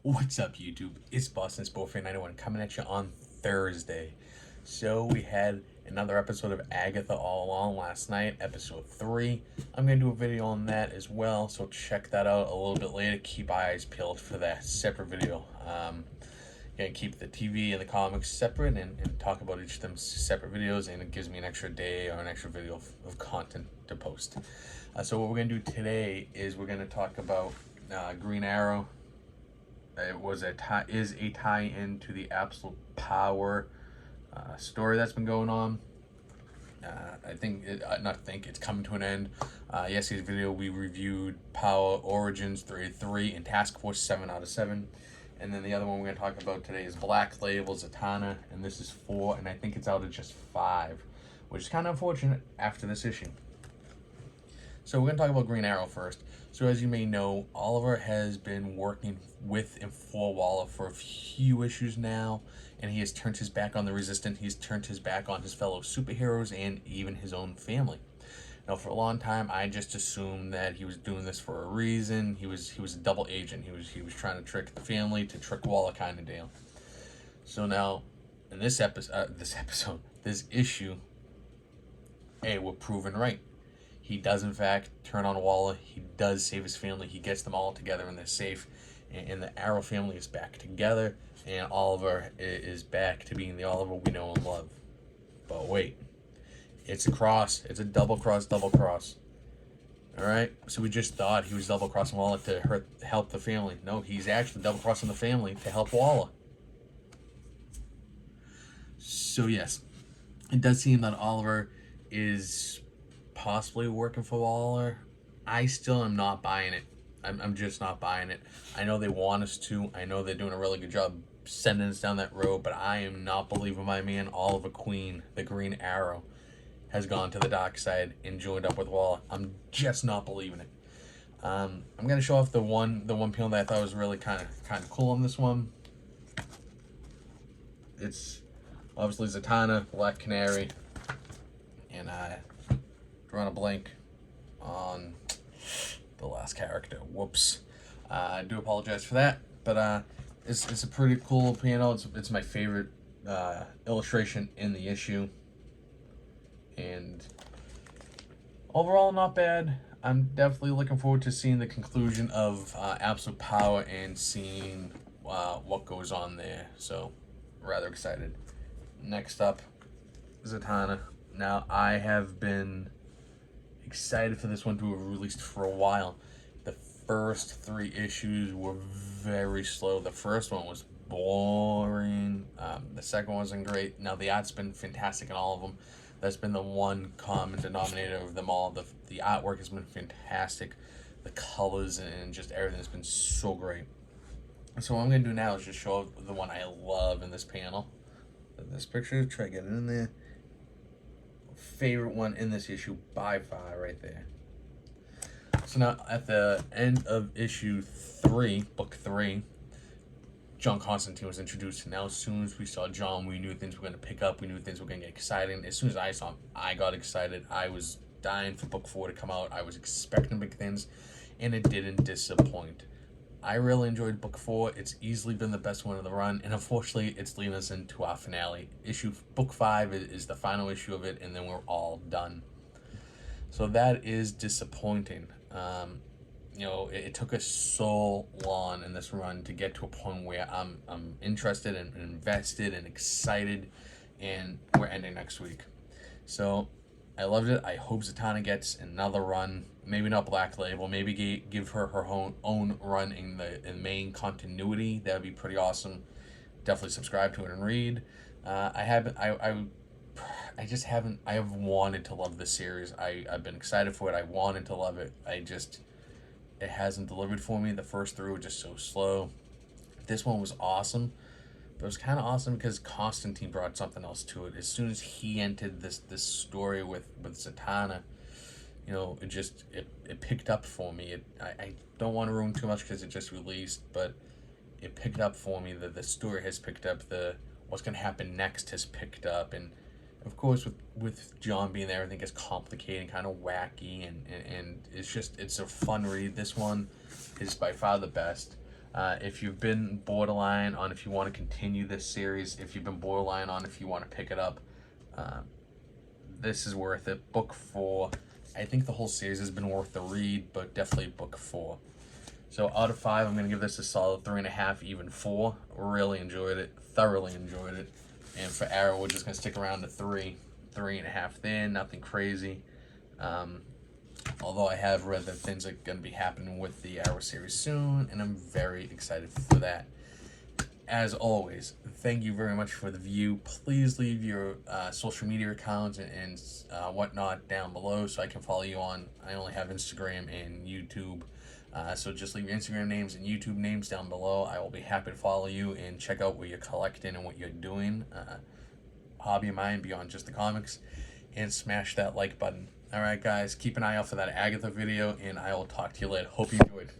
What's up, YouTube? It's Boston Sport Fan 91 coming at you on Thursday. So we had another episode of Agatha All Along last night, episode 3. I'm going to do a video on that as well, so check that out a little bit later. Keep eyes peeled for that separate video. Going to keep the TV and the comics separate and talk about each of them separate videos, and it gives me an extra day or an extra video of content to post. So what we're going to do today is we're going to talk about Green Arrow. It was a tie-in to the Absolute Power story that's been going on. It's coming to an end. Yesterday's video we reviewed Power Origins 3 and Task Force 7 out of 7. And then the other one we're going to talk about today is Black Label Zatanna, and this is 4, and I think it's out of just 5, which is kind of unfortunate after this issue. So we're going to talk about Green Arrow first. So as you may know, Oliver has been working with and for Waller for a few issues now, and he has turned his back on the Resistance. He's turned his back on his fellow superheroes and even his own family. Now, for a long time, I just assumed that he was doing this for a reason. He was a double agent. He was trying to trick the family to trick Waller, kind of deal. So now, in this issue, we're proven right. He does, in fact, turn on Waller. He does save his family. He gets them all together and they're safe. And the Arrow family is back together. And Oliver is back to being the Oliver we know and love. But wait. It's a cross. It's a double cross. Alright? So we just thought he was double crossing Waller to help the family. No, he's actually double crossing the family to help Waller. So yes, it does seem that Oliver is possibly working for Waller. I still am not buying it. I'm just not buying it. I know they want us to. I know they're doing a really good job sending us down that road, but I am not believing my man Oliver Queen, the Green Arrow, has gone to the dark side and joined up with Waller. I'm just not believing it. I'm gonna show off the one panel that I thought was really kind of cool on this one. It's obviously Zatanna, Black Canary, and drawing a blank on the last character. Whoops. I do apologize for that, but it's a pretty cool panel. It's my favorite illustration in the issue, and overall not bad. I'm definitely looking forward to seeing the conclusion of Absolute Power and seeing what goes on there. So rather excited. Next up, Zatanna. Now, I have been excited for this one to have released for a while. The first 3 issues were very slow. The first one was boring. The second one wasn't great. Now, the art's been fantastic in all of them. That's been the one common denominator of them all. The artwork has been fantastic. The colors and just everything has been so great. So what I'm going to do now is just show the one I love in this panel. This picture, try to get it in there. Favorite one in this issue by far, right there. So now at the end of issue 3, book 3, John Constantine was introduced. Now as soon as we saw John, we knew things were going to pick up. We knew things were going to get exciting. As soon as I saw him, I got excited. I was dying for book 4 to come out. I was expecting big things, and it didn't disappoint. I really enjoyed book 4. It's easily been the best one of the run, and unfortunately, it's leading us into our finale. Book 5 is the final issue of it, and then we're all done. So that is disappointing. It took us so long in this run to get to a point where I'm interested and invested and excited, and we're ending next week. So I loved it. I hope Zatanna gets another run. Maybe not Black Label. Maybe give her own run in the main continuity. That would be pretty awesome. Definitely subscribe to it and read. I have wanted to love this series. I've been excited for it. I wanted to love it. It hasn't delivered for me. The first 3 were just so slow. This one was awesome. But it was kind of awesome because Constantine brought something else to it. As soon as he entered this story with Zatanna, it picked up for me. I don't want to ruin too much because it just released, but it picked up for me. The story has picked up. What's going to happen next has picked up, and of course with John being there, everything gets complicated and kind of wacky, and it's a fun read. This one is by far the best. If you've been borderline on if you want to continue this series, if you've been borderline on if you want to pick it up, this is worth it. Book 4. I think the whole series has been worth the read, but definitely book 4. So out of 5, I'm going to give this a solid 3.5, even 4. Really enjoyed it. Thoroughly enjoyed it. And for Arrow, we're just going to stick around to 3. 3.5 there. Nothing crazy. Although I have read that things are going to be happening with the Arrow series soon, and I'm very excited for that. As always, thank you very much for the view. Please leave your social media accounts and whatnot down below so I can follow you on. I only have Instagram and YouTube. So just leave your Instagram names and YouTube names down below. I will be happy to follow you and check out what you're collecting and what you're doing. Hobby of mine beyond just the comics. And smash that like button. Alright guys, keep an eye out for that Agatha video, and I will talk to you later. Hope you enjoyed.